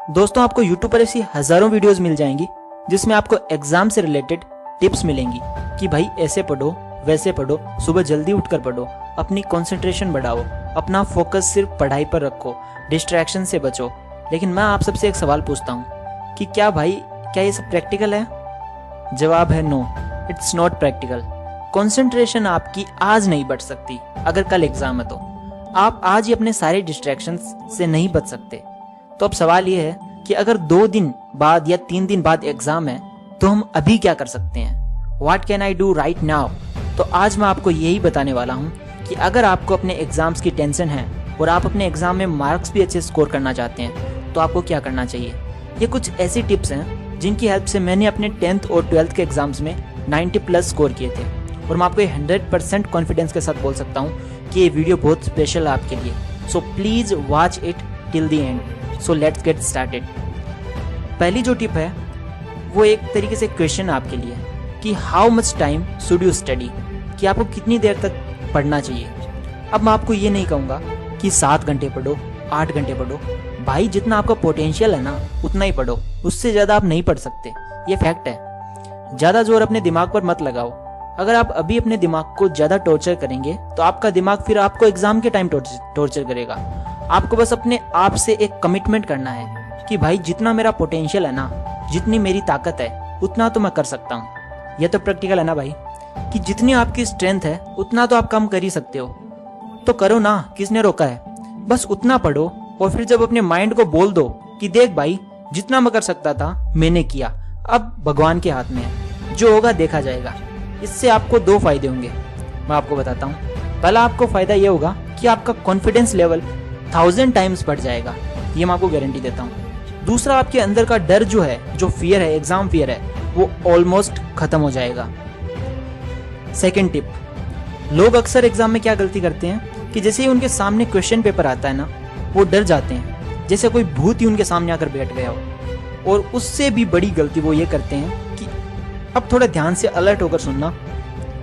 दोस्तों आपको YouTube पर ऐसी हजारों वीडियोस मिल जाएंगी जिसमें आपको एग्जाम से रिलेटेड टिप्स मिलेंगी कि भाई ऐसे पढ़ो वैसे पढ़ो, सुबह जल्दी उठकर पढ़ो, अपनी कंसंट्रेशन बढ़ाओ, अपना फोकस सिर्फ पढ़ाई पर रखो, डिस्ट्रैक्शन से बचो। लेकिन मैं आप सबसे एक सवाल पूछता हूँ कि क्या ये सब प्रैक्टिकल है? जवाब है no, it's not practical. Concentration आपकी आज नहीं बढ़ सकती अगर कल एग्जाम है तो। आप आज ही अपने सारे डिस्ट्रैक्शंस से नहीं बच सकते। तो अब सवाल ये है कि अगर 2 दिन बाद या 3 दिन बाद एग्जाम है तो हम अभी क्या कर सकते हैं? What can I do right now? तो आज मैं आपको यही बताने वाला हूँ कि अगर आपको अपने एग्जाम्स की टेंशन है और आप अपने एग्जाम में मार्क्स भी अच्छे स्कोर करना चाहते हैं तो आपको क्या करना चाहिए। ये कुछ ऐसी टिप्स हैं जिनकी हेल्प से मैंने अपने 10th और 12th के एग्जाम्स में 90+ स्कोर किए थे और मैं आपको 100% कॉन्फिडेंस के साथ बोल सकता हूँ कि ये वीडियो बहुत स्पेशल है आपके लिए। So please watch it till the end. So let's get started. पहली जो टिप है वो एक तरीके से क्वेश्चन आपके लिए कि how much time should you study, कि आपको कितनी देर तक पढ़ना चाहिए। अब मैं आपको ये नहीं कहूँगा कि 7 घंटे पढ़ो, 8 घंटे पढ़ो। भाई जितना आपका पोटेंशियल है ना उतना ही पढ़ो, उससे ज़्यादा आप नहीं पढ़ सकते, ये फैक्ट है। ज़्यादा जोर अपने दिमाग पर मत लगाओ। अगर आप अभी अपने दिमाग को ज़्यादा टॉर्चर करेंगे तो आपका दिमाग फिर आपको एग्जाम के टाइम टॉर्चर करेगा। आपको बस अपने आप से एक कमिटमेंट करना है कि भाई जितना मेरा पोटेंशियल है ना, जितनी मेरी ताकत है उतना तो मैं कर सकता हूँ। यह तो प्रैक्टिकल है ना भाई, कि जितनी आपकी स्ट्रेंथ है उतना तो आप काम कर ही सकते हो, तो करो ना, किसने रोका है। बस उतना पढ़ो और फिर जब अपने माइंड को बोल दो कि देख भाई जितना मैं कर सकता था मैंने किया, अब भगवान के हाथ में है, जो होगा देखा जाएगा। इससे आपको 2 फायदे होंगे, मैं आपको बताता हूँ। पहला आपको फायदा ये होगा कि आपका कॉन्फिडेंस लेवल 1000 टाइम्स बढ़ जाएगा, ये मैं आपको गारंटी देता हूँ। दूसरा आपके अंदर का डर जो है, जो फियर है, एग्जाम फियर है, वो ऑलमोस्ट खत्म हो जाएगा। सेकेंड टिप, लोग अक्सर एग्जाम में क्या गलती करते हैं कि जैसे ही उनके सामने क्वेश्चन पेपर आता है ना, वो डर जाते हैं जैसे कोई भूत ही उनके सामने आकर बैठ गया हो। और उससे भी बड़ी गलती वो ये करते हैं कि अब थोड़ा ध्यान से अलर्ट होकर सुनना,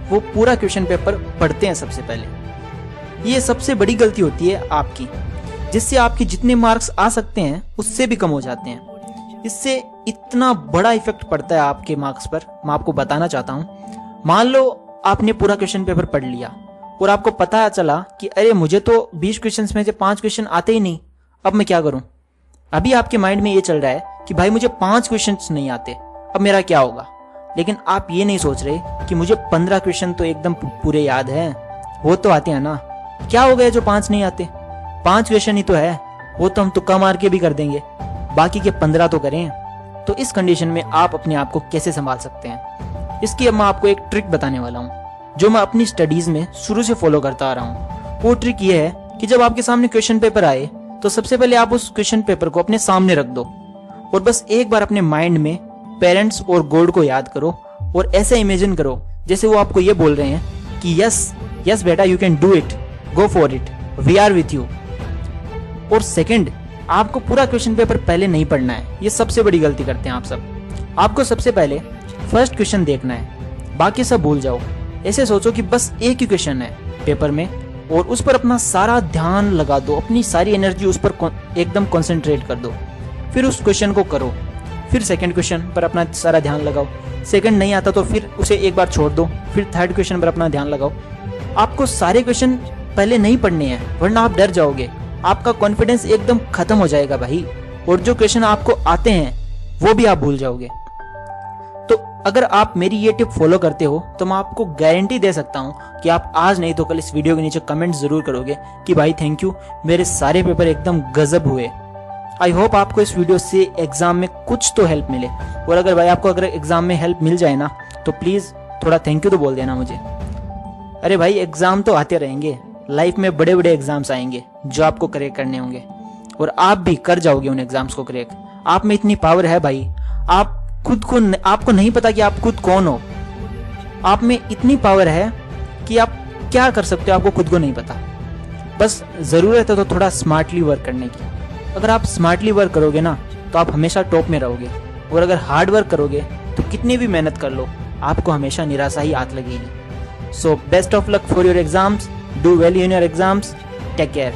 वो पूरा क्वेश्चन पेपर पढ़ते हैं सबसे पहले। ये सबसे बड़ी गलती होती है आपकी, जिससे आपके जितने मार्क्स आ सकते हैं उससे भी कम हो जाते हैं। इससे इतना बड़ा इफेक्ट पड़ता है आपके मार्क्स पर, मैं आपको बताना चाहता हूँ। मान लो आपने पूरा क्वेश्चन पेपर पढ़ लिया और आपको पता चला कि अरे मुझे तो 20 क्वेश्चंस में से 5 क्वेश्चन आते ही नहीं, अब मैं क्या करूं। अभी आपके माइंड में ये चल रहा है कि भाई मुझे 5 क्वेश्चंस नहीं आते, अब मेरा क्या होगा। लेकिन आप ये नहीं सोच रहे कि मुझे 15 क्वेश्चन तो एकदम पूरे याद है, वो तो आते हैं ना, क्या हो गया जो 5 नहीं आते। 5 क्वेश्चन ही तो है, वो तो हम तुक्का मार के भी कर देंगे, बाकी के 15 तो करें। तो इस कंडीशन में आप अपने आप को कैसे संभाल सकते हैं, इसकी अब मैं आपको एक ट्रिक बताने वाला हूँ जो मैं अपनी स्टडीज में शुरू से फॉलो करता आ रहा हूँ। वो ट्रिक ये है कि जब आपके सामने क्वेश्चन पेपर आए तो सबसे पहले आप उस क्वेश्चन पेपर को अपने सामने रख दो और बस एक बार अपने माइंड में पेरेंट्स और गॉड को याद करो और ऐसे इमेजिन करो जैसे वो आपको ये बोल रहे हैं कि यस बेटा, you can do it, go for it, we are with you. और सेकंड, आपको पूरा क्वेश्चन पेपर पहले नहीं पढ़ना है, ये सबसे बड़ी गलती करते हैं आप सब। आपको सबसे पहले फर्स्ट क्वेश्चन देखना है, बाकी सब भूल जाओ। ऐसे सोचो कि बस एक ही क्वेश्चन है पेपर में और उस पर अपना सारा ध्यान लगा दो, अपनी सारी एनर्जी उस पर एकदम कंसंट्रेट कर दो। फिर उस क्वेश्चन को करो, फिर सेकंड क्वेश्चन पर अपना सारा ध्यान लगाओ। सेकंड नहीं आता तो फिर उसे एक बार छोड़ दो, फिर थर्ड क्वेश्चन पर अपना ध्यान लगाओ। आपको सारे क्वेश्चन पहले नहीं पढ़ने हैं वरना आप डर जाओगे, आपका कॉन्फिडेंस एकदम खत्म हो जाएगा भाई, और जो क्वेश्चन आपको आते हैं वो भी आप भूल जाओगे। तो अगर आप मेरी ये टिप फॉलो करते हो तो मैं आपको गारंटी दे सकता हूँ कि आप आज नहीं तो कल इस वीडियो के नीचे कमेंट जरूर करोगे कि भाई थैंक यू, मेरे सारे पेपर एकदम गजब हुए। आई होप आपको इस वीडियो से एग्जाम में कुछ तो हेल्प मिले, और अगर भाई आपको अगर एग्जाम में हेल्प मिल जाए ना तो प्लीज थोड़ा थैंक यू तो बोल देना मुझे। अरे भाई एग्जाम तो आते रहेंगे, लाइफ में बड़े बड़े एग्जाम्स आएंगे जो आपको क्रैक करने होंगे और आप भी कर जाओगे उन एग्जाम्स को क्रैक। आप में इतनी पावर है भाई, आप खुद को, आपको नहीं पता कि आप खुद कौन हो। आप में इतनी पावर है कि आप क्या कर सकते हो आपको खुद को नहीं पता। बस जरूरत है तो थोड़ा स्मार्टली वर्क करने की। अगर आप स्मार्टली वर्क करोगे ना तो आप हमेशा टॉप में रहोगे, और अगर हार्ड वर्क करोगे तो कितनी भी मेहनत कर लो आपको हमेशा निराशा ही हाथ लगेगी। So best of luck for your exams, do well in your exams, take care.